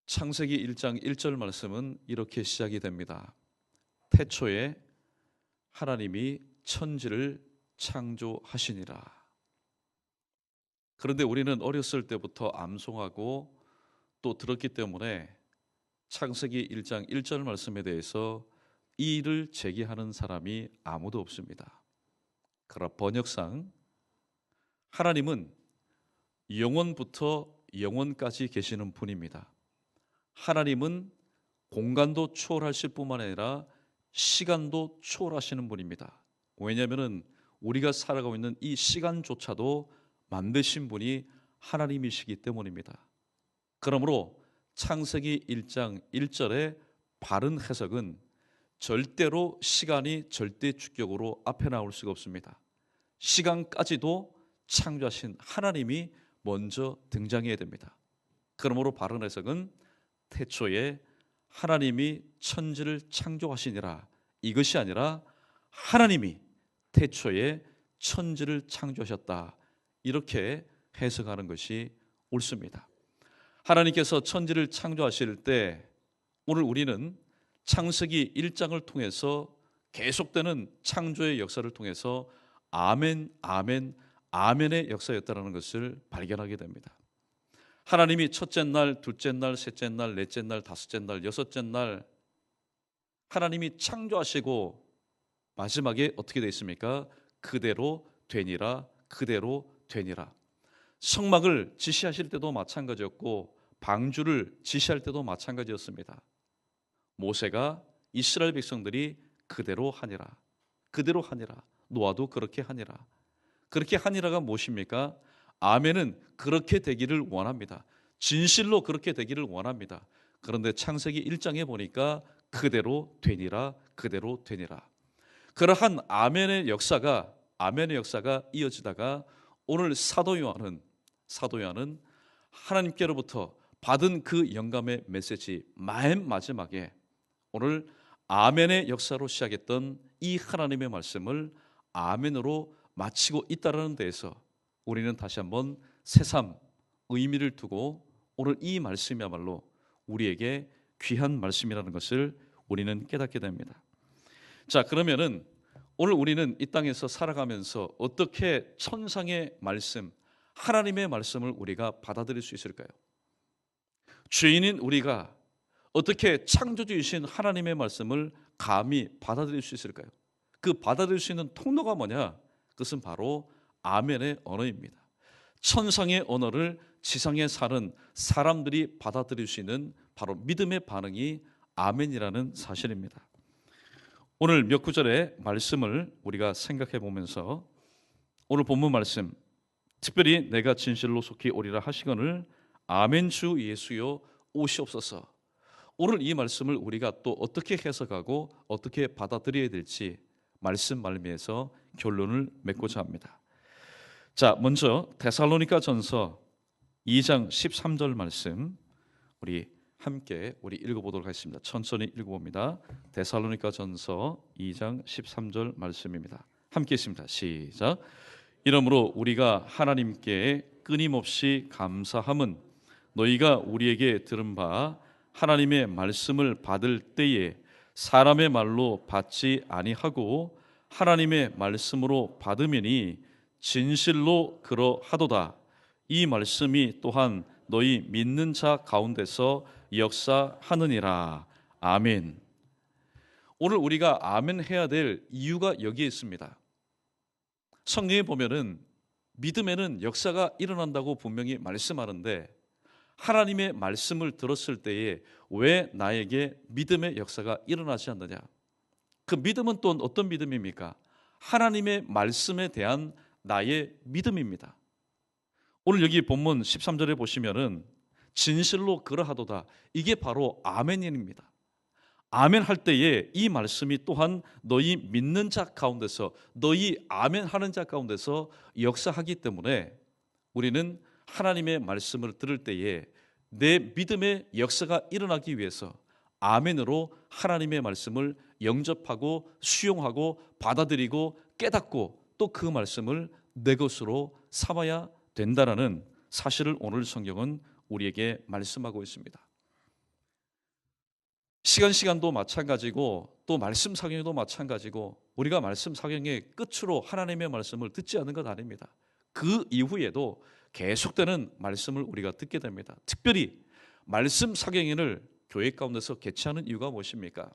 창세기 1장 1절 말씀은 이렇게 시작이 됩니다. 태초에 하나님이 천지를 창조하시니라. 그런데 우리는 어렸을 때부터 암송하고 또 들었기 때문에 창세기 1장 1절 말씀에 대해서 이의를 제기하는 사람이 아무도 없습니다. 그러나 번역상 하나님은 영원부터 영원까지 계시는 분입니다. 하나님은 공간도 초월하실 뿐만 아니라 시간도 초월하시는 분입니다. 왜냐하면 우리가 살아가고 있는 이 시간조차도 만드신 분이 하나님이시기 때문입니다. 그러므로 창세기 1장 1절의 바른 해석은 절대로 시간이 절대 주격으로 앞에 나올 수가 없습니다. 시간까지도 창조하신 하나님이 먼저 등장해야 됩니다. 그러므로 바른 해석은 태초에 하나님이 천지를 창조하시니라, 이것이 아니라 하나님이 태초에 천지를 창조하셨다, 이렇게 해석하는 것이 옳습니다. 하나님께서 천지를 창조하실 때 오늘 우리는 창세기 1장을 통해서 계속되는 창조의 역사를 통해서 아멘, 아멘, 아멘의 역사였다는 것을 발견하게 됩니다. 하나님이 첫째 날, 둘째 날, 셋째 날, 넷째 날, 다섯째 날, 여섯째 날 하나님이 창조하시고 마지막에 어떻게 되어 있습니까? 그대로 되니라, 그대로 되니라. 성막을 지시하실 때도 마찬가지였고 방주를 지시할 때도 마찬가지였습니다. 모세가 이스라엘 백성들이 그대로 하니라, 그대로 하니라, 노아도 그렇게 하니라. 그렇게 하니라가 무엇입니까? 아멘은 그렇게 되기를 원합니다. 진실로 그렇게 되기를 원합니다. 그런데 창세기 1장에 보니까 그대로 되니라, 그대로 되니라. 그러한 아멘의 역사가 이어지다가 오늘 사도 요한은 하나님께로부터 받은 그 영감의 메시지 맨 마지막에 오늘 아멘의 역사로 시작했던 이 하나님의 말씀을 아멘으로 마치고 있다는 데에서 우리는 다시 한번 새삼 의미를 두고 오늘 이 말씀이야말로 우리에게 귀한 말씀이라는 것을 우리는 깨닫게 됩니다. 자, 그러면은 오늘 우리는 이 땅에서 살아가면서 어떻게 천상의 말씀, 하나님의 말씀을 우리가 받아들일 수 있을까요? 죄인인 우리가 어떻게 창조주이신 하나님의 말씀을 감히 받아들일 수 있을까요? 그 받아들일 수 있는 통로가 뭐냐? 그것은 바로 아멘의 언어입니다. 천상의 언어를 지상에 사는 사람들이 받아들일 수 있는 바로 믿음의 반응이 아멘이라는 사실입니다. 오늘 몇 구절의 말씀을 우리가 생각해 보면서 오늘 본문 말씀, 특별히 내가 진실로 속히 오리라 하시거늘 아멘 주 예수여 오시옵소서. 오늘 이 말씀을 우리가 또 어떻게 해석하고 어떻게 받아들여야 될지 말씀 말미에서 결론을 맺고자 합니다. 자, 먼저 데살로니가 전서 2장 13절 말씀 우리 함께 읽어보도록 하겠습니다. 천천히 읽어봅니다. 데살로니가 전서 2장 13절 말씀입니다. 함께 읽습니다. 시작. 이러므로 우리가 하나님께 끊임없이 감사함은 너희가 우리에게 들은 바 하나님의 말씀을 받을 때에 사람의 말로 받지 아니하고 하나님의 말씀으로 받으면이 진실로 그러하도다. 이 말씀이 또한 너희 믿는 자 가운데서 역사하느니라. 아멘. 오늘 우리가 아멘 해야 될 이유가 여기에 있습니다. 성경에 보면은 믿음에는 역사가 일어난다고 분명히 말씀하는데 하나님의 말씀을 들었을 때에 왜 나에게 믿음의 역사가 일어나지 않느냐? 그 믿음은 또 어떤 믿음입니까? 하나님의 말씀에 대한 나의 믿음입니다. 오늘 여기 본문 13절에 보시면은 진실로 그러하도다. 이게 바로 아멘입니다. 아멘 할 때에 이 말씀이 또한 너희 믿는 자 가운데서, 너희 아멘 하는 자 가운데서 역사하기 때문에 우리는 하나님의 말씀을 들을 때에 내 믿음의 역사가 일어나기 위해서 아멘으로 하나님의 말씀을 영접하고 수용하고 받아들이고 깨닫고 또 그 말씀을 내 것으로 삼아야 된다라는 사실을 오늘 성경은 우리에게 말씀하고 있습니다. 시간도 마찬가지고 또 말씀 사경도 마찬가지고 우리가 말씀 사경의 끝으로 하나님의 말씀을 듣지 않는 것 아닙니다. 그 이후에도 계속되는 말씀을 우리가 듣게 됩니다. 특별히 말씀 사경인을 교회 가운데서 개최하는 이유가 무엇입니까?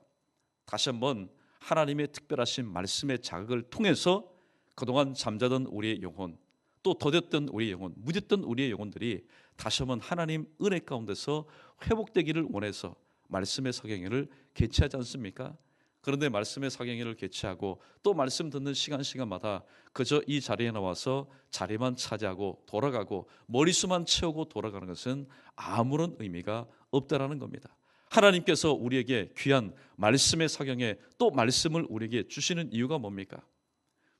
다시 한번 하나님의 특별하신 말씀의 자극을 통해서 그동안 잠자던 우리의 영혼, 또 더뎠던 우리의 영혼, 무뎠던 우리의 영혼들이 다시 한번 하나님 은혜 가운데서 회복되기를 원해서 말씀의 사경회를 개최하지 않습니까? 그런데 말씀의 사경회를 개최하고 또 말씀 듣는 시간마다 그저 이 자리에 나와서 자리만 차지하고 돌아가고 머릿수만 채우고 돌아가는 것은 아무런 의미가 없다라는 겁니다. 하나님께서 우리에게 귀한 말씀의 사경회 또 말씀을 우리에게 주시는 이유가 뭡니까?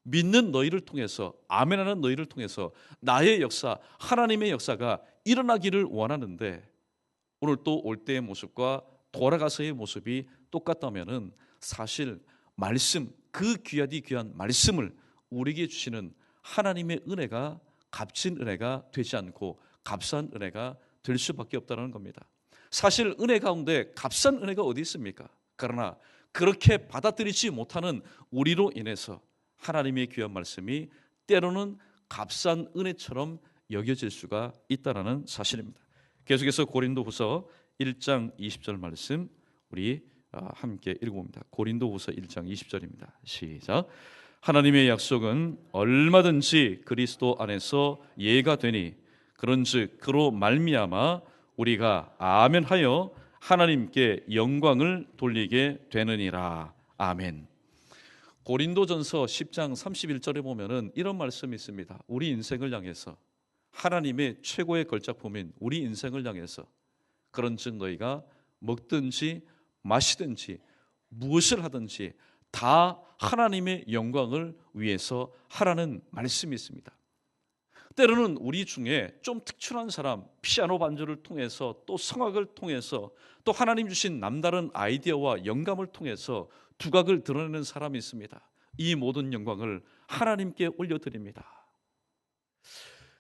믿는 너희를 통해서, 아멘하는 너희를 통해서 나의 역사, 하나님의 역사가 일어나기를 원하는데 오늘 또 올 때의 모습과 돌아가서의 모습이 똑같다면은 사실 말씀, 그 귀하디 귀한 말씀을 우리에게 주시는 하나님의 은혜가 값진 은혜가 되지 않고 값싼 은혜가 될 수밖에 없다는 겁니다. 사실 은혜 가운데 값싼 은혜가 어디 있습니까? 그러나 그렇게 받아들이지 못하는 우리로 인해서 하나님의 귀한 말씀이 때로는 값싼 은혜처럼 여겨질 수가 있다는 사실입니다. 계속해서 고린도후서 1장 20절 말씀 우리 함께 읽어봅니다. 고린도후서 1장 20절입니다. 시작. 하나님의 약속은 얼마든지 그리스도 안에서 예가 되니 그런즉 그로 말미암아 우리가 아멘하여 하나님께 영광을 돌리게 되느니라. 아멘. 고린도전서 10장 31절에 보면은 이런 말씀이 있습니다. 우리 인생을 향해서 하나님의 최고의 걸작품인 우리 인생을 향해서 그런즉 너희가 먹든지 마시든지 무엇을 하든지 다 하나님의 영광을 위해서 하라는 말씀이 있습니다. 때로는 우리 중에 좀 특출한 사람, 피아노 반주를 통해서 또 성악을 통해서 또 하나님 주신 남다른 아이디어와 영감을 통해서 두각을 드러내는 사람이 있습니다. 이 모든 영광을 하나님께 올려드립니다.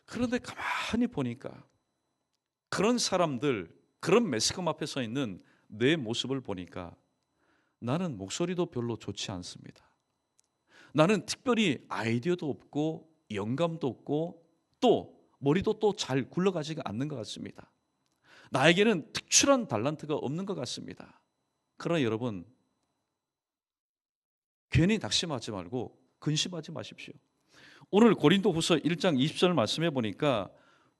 그런데 가만히 보니까 그런 사람들, 그런 매스컴 앞에 서 있는 내 모습을 보니까 나는 목소리도 별로 좋지 않습니다. 나는 특별히 아이디어도 없고 영감도 없고 또 머리도 또 잘 굴러가지가 않는 것 같습니다. 나에게는 특출한 달란트가 없는 것 같습니다. 그러나 여러분, 괜히 낙심하지 말고 근심하지 마십시오. 오늘 고린도후서 1장 20절 말씀해 보니까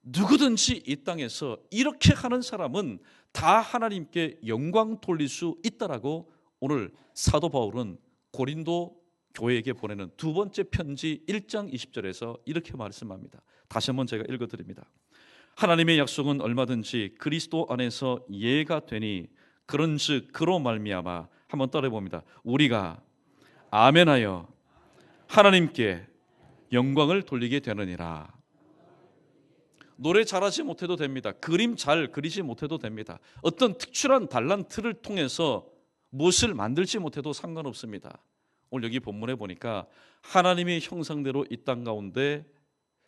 누구든지 이 땅에서 이렇게 하는 사람은 다 하나님께 영광 돌릴 수 있다라고 오늘 사도 바울은 고린도 교회에게 보내는 두 번째 편지 1장 20절에서 이렇게 말씀합니다. 다시 한번 제가 읽어드립니다. 하나님의 약속은 얼마든지 그리스도 안에서 예가 되니 그런즉 그로 말미암아 한번 따라해봅니다. 우리가 아멘하여 하나님께 영광을 돌리게 되느니라. 노래 잘하지 못해도 됩니다. 그림 잘 그리지 못해도 됩니다. 어떤 특출한 달란트를 통해서 무엇을 만들지 못해도 상관없습니다. 오늘 여기 본문에 보니까 하나님의 형상대로 이 땅 가운데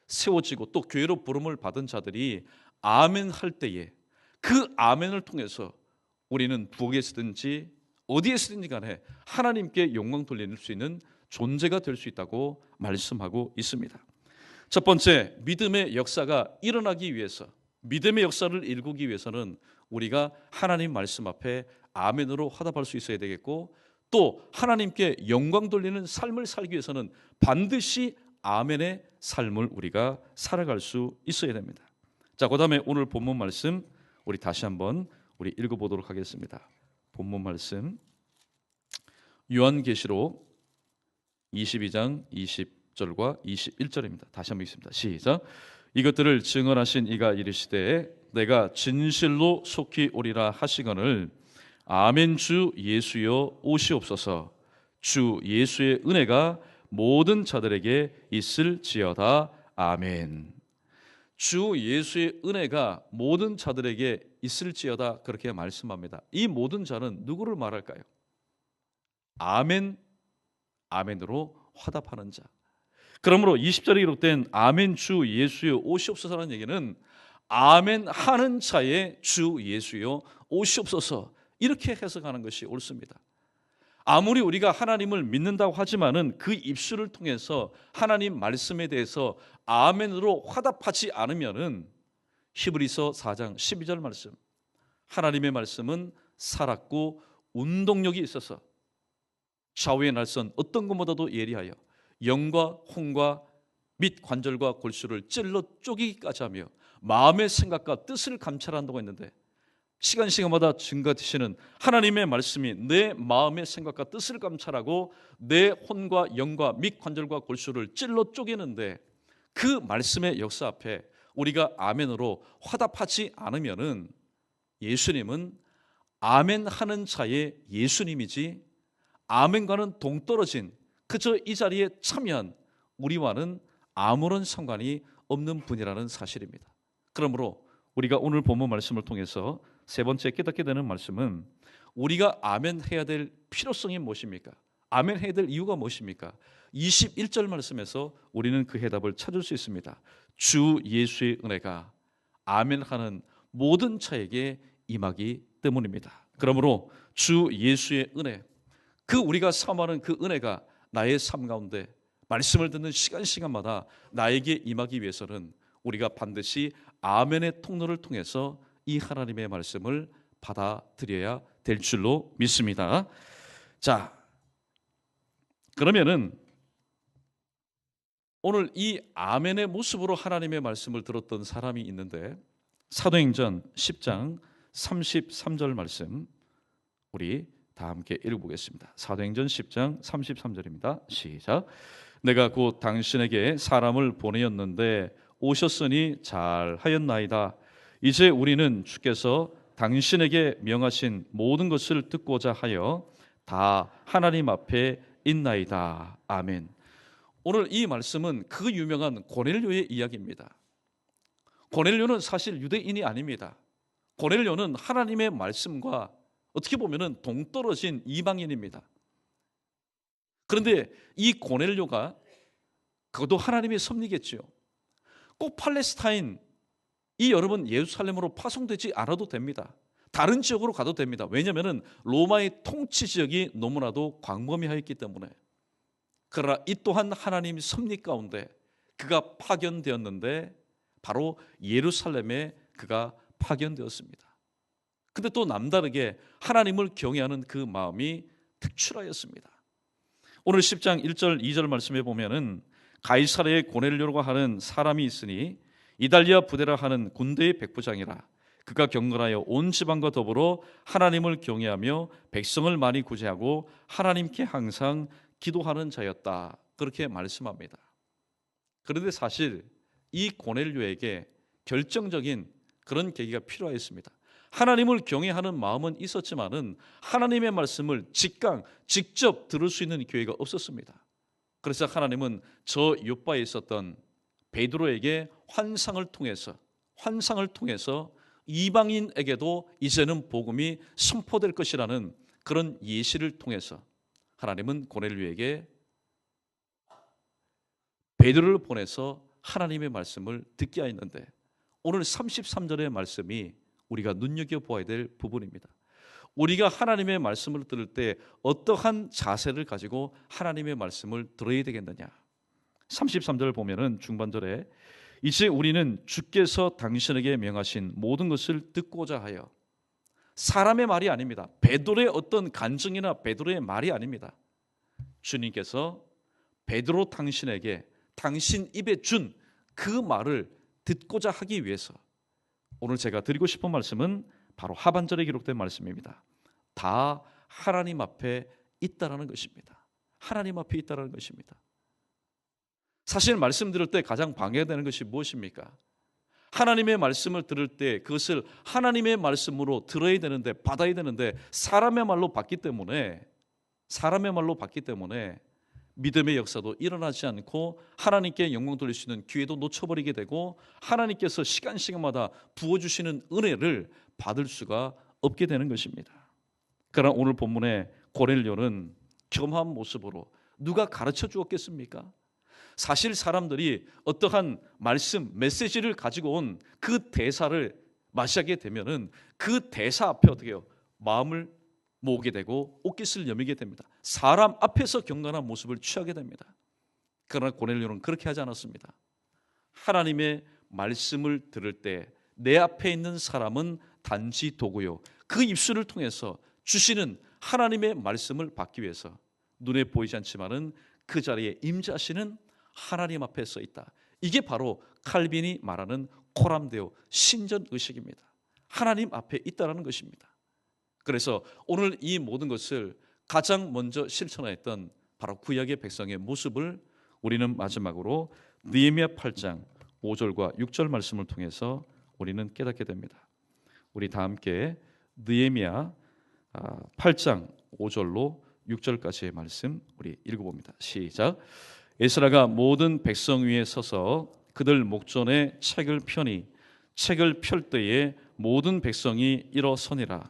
세워지고 또 교회로 부름을 받은 자들이 아멘 할 때에 그 아멘을 통해서 우리는 부엌에 서든지 어디에 서든지 간에 하나님께 영광 돌릴 수 있는 존재가 될 수 있다고 말씀하고 있습니다. 첫 번째, 믿음의 역사가 일어나기 위해서, 믿음의 역사를 일구기 위해서는 우리가 하나님 말씀 앞에 아멘으로 화답할 수 있어야 되겠고, 또 하나님께 영광 돌리는 삶을 살기 위해서는 반드시 아멘의 삶을 우리가 살아갈 수 있어야 됩니다. 자, 그다음에 오늘 본문 말씀 우리 다시 한번 우리 읽어보도록 하겠습니다. 본문 말씀 요한계시록 22장 20절과 21절입니다. 다시 한번 읽습니다. 시작. 이것들을 증언하신 이가 이르시되 내가 진실로 속히 오리라 하시거늘 아멘. 주 예수여 오시옵소서. 주 예수의 은혜가 모든 자들에게 있을지어다. 아멘. 주 예수의 은혜가 모든 자들에게 있을지어다, 그렇게 말씀합니다. 이 모든 자는 누구를 말할까요? 아멘, 아멘으로 화답하는 자. 그러므로 20절에 기록된 아멘 주 예수여 오시옵소서라는 얘기는 아멘 하는 자의 주 예수여 오시옵소서, 이렇게 해석하는 것이 옳습니다. 아무리 우리가 하나님을 믿는다고 하지만은 그 입술을 통해서 하나님 말씀에 대해서 아멘으로 화답하지 않으면은 히브리서 4장 12절 말씀, 하나님의 말씀은 살았고 운동력이 있어서 좌우의 날선 어떤 것보다도 예리하여 영과 혼과 및 관절과 골수를 찔러 쪼개기까지 하며 마음의 생각과 뜻을 감찰한다고 했는데, 시간마다 증거되시는 하나님의 말씀이 내 마음의 생각과 뜻을 감찰하고 내 혼과 영과 및 관절과 골수를 찔러 쪼개는데, 그 말씀의 역사 앞에 우리가 아멘으로 화답하지 않으면은 예수님은 아멘하는 자의 예수님이지 아멘과는 동떨어진 그저 이 자리에 참여한 우리와는 아무런 상관이 없는 분이라는 사실입니다. 그러므로 우리가 오늘 본문 말씀을 통해서 세 번째 깨닫게 되는 말씀은, 우리가 아멘해야 될 필요성이 무엇입니까? 아멘해야 될 이유가 무엇입니까? 21절 말씀에서 우리는 그 해답을 찾을 수 있습니다. 주 예수의 은혜가 아멘하는 모든 자에게 임하기 때문입니다. 그러므로 주 예수의 은혜, 그 우리가 사모하는 그 은혜가 나의 삶 가운데 말씀을 듣는 시간마다 나에게 임하기 위해서는 우리가 반드시 아멘의 통로를 통해서 이 하나님의 말씀을 받아들여야 될 줄로 믿습니다. 자, 그러면은 오늘 이 아멘의 모습으로 하나님의 말씀을 들었던 사람이 있는데, 사도행전 10장 33절 말씀 우리 다 함께 읽어보겠습니다. 사도행전 10장 33절입니다. 시작. 내가 곧 당신에게 사람을 보내었는데 오셨으니 잘하였나이다. 이제 우리는 주께서 당신에게 명하신 모든 것을 듣고자 하여 다 하나님 앞에 있나이다. 아멘. 오늘 이 말씀은 그 유명한 고넬료의 이야기입니다. 고넬료는 사실 유대인이 아닙니다. 고넬료는 하나님의 말씀과 어떻게 보면 동떨어진 이방인입니다. 그런데 이 고넬료가, 그것도 하나님의 섭리겠죠. 꼭 팔레스타인, 이 여러분 예루살렘으로 파송되지 않아도 됩니다. 다른 지역으로 가도 됩니다. 왜냐하면 로마의 통치 지역이 너무나도 광범위하였기 때문에. 그러나 이 또한 하나님 섭리 가운데 그가 파견되었는데 바로 예루살렘에 그가 파견되었습니다. 근데 또 남다르게 하나님을 경외하는 그 마음이 특출하였습니다. 오늘 10장 1절 2절 말씀에 보면은 가이사랴의 고넬료라고 하는 사람이 있으니 이달리아 부데라 하는 군대의 백부장이라. 그가 경건하여 온 지방과 더불어 하나님을 경외하며 백성을 많이 구제하고 하나님께 항상 기도하는 자였다. 그렇게 말씀합니다. 그런데 사실 이 고넬료에게 결정적인 그런 계기가 필요했습니다. 하나님을 경외하는 마음은 있었지만은 하나님의 말씀을 직접 들을 수 있는 기회가 없었습니다. 그래서 하나님은 저 요바에 있었던 베드로에게 환상을 통해서 이방인에게도 이제는 복음이 선포될 것이라는 그런 예시를 통해서 하나님은 고넬료에게 베드로를 보내서 하나님의 말씀을 듣게 하였는데, 오늘 33절의 말씀이 우리가 눈여겨보아야 될 부분입니다. 우리가 하나님의 말씀을 들을 때 어떠한 자세를 가지고 하나님의 말씀을 들어야 되겠느냐. 33절을 보면은 중반절에 이제 우리는 주께서 당신에게 명하신 모든 것을 듣고자 하여, 사람의 말이 아닙니다. 베드로의 어떤 간증이나 베드로의 말이 아닙니다. 주님께서 베드로 당신에게 당신 입에 준 그 말을 듣고자 하기 위해서 오늘 제가 드리고 싶은 말씀은 바로 하반절에 기록된 말씀입니다. 다 하나님 앞에 있다라는 것입니다. 하나님 앞에 있다라는 것입니다. 사실 말씀 들을 때 가장 방해되는 것이 무엇입니까? 하나님의 말씀을 들을 때 그것을 하나님의 말씀으로 들어야 되는데, 받아야 되는데 사람의 말로 받기 때문에 믿음의 역사도 일어나지 않고 하나님께 영광 돌릴 수 있는 기회도 놓쳐버리게 되고 하나님께서 시간마다 부어주시는 은혜를 받을 수가 없게 되는 것입니다. 그러나 오늘 본문의 고넬료는 겸한 모습으로 누가 가르쳐 주었겠습니까? 사실 사람들이 어떠한 말씀, 메시지를 가지고 온 그 대사를 맞이하게 되면은 그 대사 앞에 어떻게 해요? 마음을 모으게 되고 옷깃을 여미게 됩니다. 사람 앞에서 경건한 모습을 취하게 됩니다. 그러나 고넬료는 그렇게 하지 않았습니다. 하나님의 말씀을 들을 때 내 앞에 있는 사람은 단지 도구요, 그 입술을 통해서 주시는 하나님의 말씀을 받기 위해서 눈에 보이지 않지만은 그 자리에 임재하시는 하나님 앞에 서 있다. 이게 바로 칼빈이 말하는 코람데오 신전 의식입니다. 하나님 앞에 있다라는 것입니다. 그래서 오늘 이 모든 것을 가장 먼저 실천했던 바로 구약의 백성의 모습을 우리는 마지막으로 느헤미야 8장 5절과 6절 말씀을 통해서 우리는 깨닫게 됩니다. 우리 다 함께 느헤미야 8장 5절로 6절까지의 말씀 우리 읽어봅니다. 시작. 에스라가 모든 백성 위에 서서 그들 목전에 책을 펴니 책을 펼 때에 모든 백성이 일어서니라.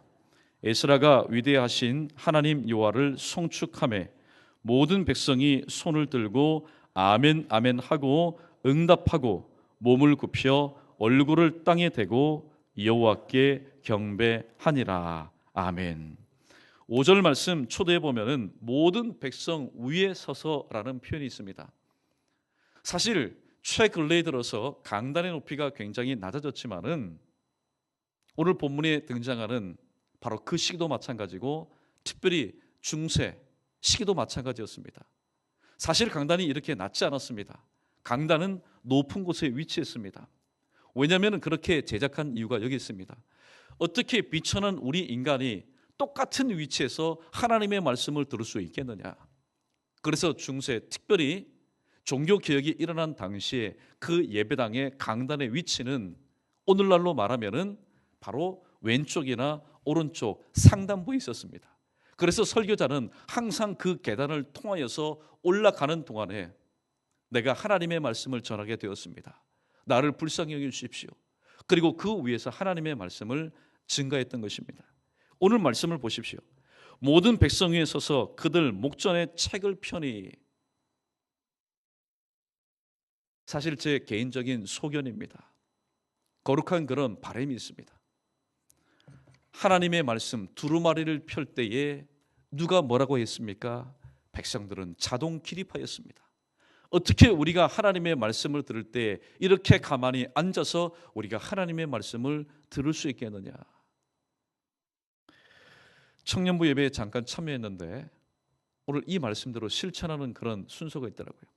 에스라가 위대하신 하나님 여호와를 송축하매 모든 백성이 손을 들고 아멘 아멘 하고 응답하고 몸을 굽혀 얼굴을 땅에 대고 여호와께 경배하니라. 아멘. 5절 말씀 초대해 보면은 모든 백성 위에 서서라는 표현이 있습니다. 사실 최근래에 들어서 강단의 높이가 굉장히 낮아졌지만은 오늘 본문에 등장하는 바로 그 시기도 마찬가지고 특별히 중세 시기도 마찬가지였습니다. 사실 강단이 이렇게 낮지 않았습니다. 강단은 높은 곳에 위치했습니다. 왜냐하면 그렇게 제작한 이유가 여기 있습니다. 어떻게 비천한 우리 인간이 똑같은 위치에서 하나님의 말씀을 들을 수 있겠느냐. 그래서 중세 특별히 종교개혁이 일어난 당시에 그 예배당의 강단의 위치는 오늘날로 말하면은 바로 왼쪽이나 오른쪽 상단부에 있었습니다. 그래서 설교자는 항상 그 계단을 통하여서 올라가는 동안에 내가 하나님의 말씀을 전하게 되었습니다. 나를 불쌍히 여겨주십시오. 그리고 그 위에서 하나님의 말씀을 증가했던 것입니다. 오늘 말씀을 보십시오. 모든 백성 위에 서서 그들 목전에 책을 펴니. 사실 제 개인적인 소견입니다. 거룩한 그런 바람이 있습니다. 하나님의 말씀 두루마리를 펼 때에 누가 뭐라고 했습니까? 백성들은 자동 기립하였습니다. 어떻게 우리가 하나님의 말씀을 들을 때 이렇게 가만히 앉아서 우리가 하나님의 말씀을 들을 수 있겠느냐. 청년부 예배에 잠깐 참여했는데 오늘 이 말씀대로 실천하는 그런 순서가 있더라고요.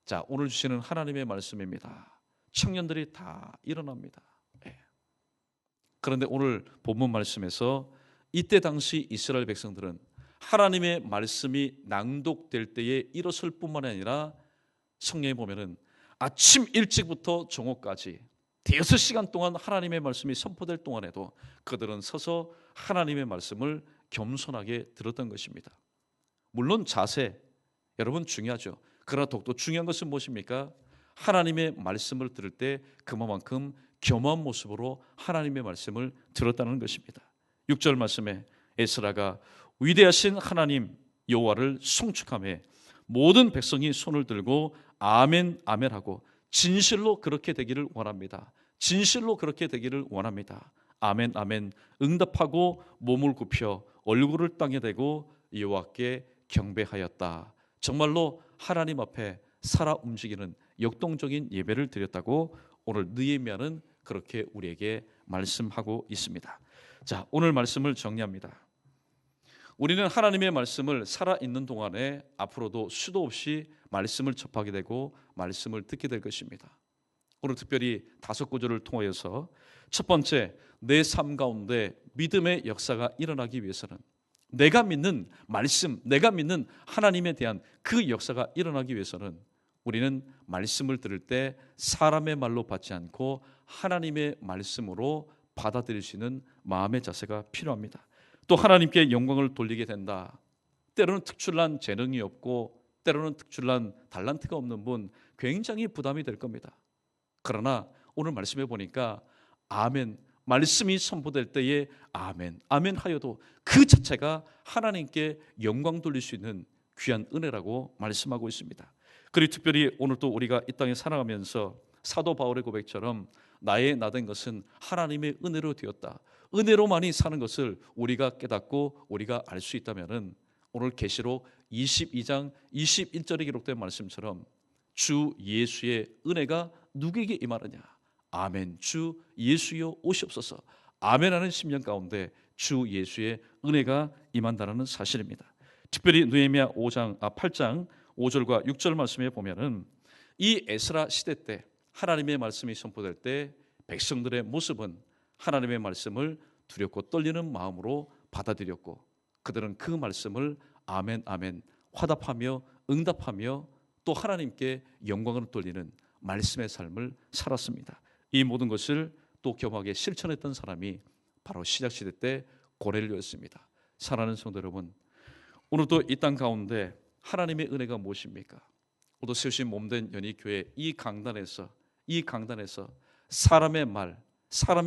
자, 오늘 주시는 하나님의 말씀입니다. 청년들이 다 일어납니다. 그런데 오늘 본문 말씀에서 이때 당시 이스라엘 백성들은 하나님의 말씀이 낭독될 때에 일어설 뿐만 아니라 성경에 보면은 아침 일찍부터 정오까지 대여섯 시간 동안 하나님의 말씀이 선포될 동안에도 그들은 서서 하나님의 말씀을 겸손하게 들었던 것입니다. 물론 자세 여러분 중요하죠. 그러나 더욱더 중요한 것은 무엇입니까? 하나님의 말씀을 들을 때 그만큼 겸허한 모습으로 하나님의 말씀을 들었다는 것입니다. 6절 말씀에 에스라가 위대하신 하나님 여호와를 송축하며 모든 백성이 손을 들고 아멘 아멘 하고 진실로 그렇게 되기를 원합니다. 진실로 그렇게 되기를 원합니다. 아멘 아멘 응답하고 몸을 굽혀 얼굴을 땅에 대고 여호와께 경배하였다. 정말로 하나님 앞에 살아 움직이는 역동적인 예배를 드렸다고 오늘 느헤미야는 그렇게 우리에게 말씀하고 있습니다. 자, 오늘 말씀을 정리합니다. 우리는 하나님의 말씀을 살아있는 동안에 앞으로도 수도 없이 말씀을 접하게 되고 말씀을 듣게 될 것입니다. 오늘 특별히 5구절을 통하여서 첫 번째, 내 삶 가운데 믿음의 역사가 일어나기 위해서는 내가 믿는 말씀, 내가 믿는 하나님에 대한 그 역사가 일어나기 위해서는 우리는 말씀을 들을 때 사람의 말로 받지 않고 하나님의 말씀으로 받아들일 수 있는 마음의 자세가 필요합니다. 또 하나님께 영광을 돌리게 된다. 때로는 특출난 재능이 없고 때로는 특출난 달란트가 없는 분 굉장히 부담이 될 겁니다. 그러나 오늘 말씀해 보니까 아멘, 말씀이 선포될 때에 아멘, 아멘 하여도 그 자체가 하나님께 영광 돌릴 수 있는 귀한 은혜라고 말씀하고 있습니다. 그리고 특별히 오늘 또 우리가 이 땅에 살아가면서 사도 바울의 고백처럼 나의 나된 것은 하나님의 은혜로 되었다. 은혜로만이 사는 것을 우리가 깨닫고 우리가 알 수 있다면은 오늘 계시록 22장 21절에 기록된 말씀처럼 주 예수의 은혜가 누구에게 임하느냐? 아멘. 주 예수여 오시옵소서. 아멘하는 심령 가운데 주 예수의 은혜가 임한다는 사실입니다. 특별히 느헤미야 8장 5절과 6절 말씀에 보면은 이 에스라 시대 때 하나님의 말씀이 선포될 때 백성들의 모습은 하나님의 말씀을 두렵고 떨리는 마음으로 받아들였고 그들은 그 말씀을 아멘 아멘 화답하며 응답하며 또 하나님께 영광을 돌리는 말씀의 삶을 살았습니다. 이 모든 것을 또 겸하게 실천했던 사람이 바로 시작시대 때 고넬료였습니다. 사랑하는 성도 여러분, 오늘도 이 땅 가운데 하나님의 은혜가 무엇입니까? 오늘 세우신 몸된 연희교회 이 강단에서 사람의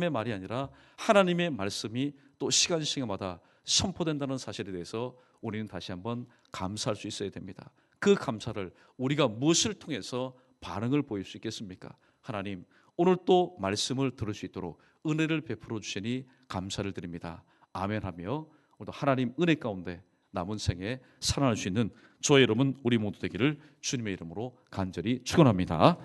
말이 아니라 하나님의 말씀이 또 시간마다 선포된다는 사실에 대해서 우리는 다시 한번 감사할 수 있어야 됩니다. 그 감사를 우리가 무엇을 통해서 반응을 보일 수 있겠습니까? 하나님, 오늘 또 말씀을 들을 수 있도록 은혜를 베풀어 주시니 감사를 드립니다. 아멘하며 오늘도 하나님 은혜 가운데 남은 생에 살아날 수 있는 저의 여러분 우리 모두 되기를 주님의 이름으로 간절히 축원합니다.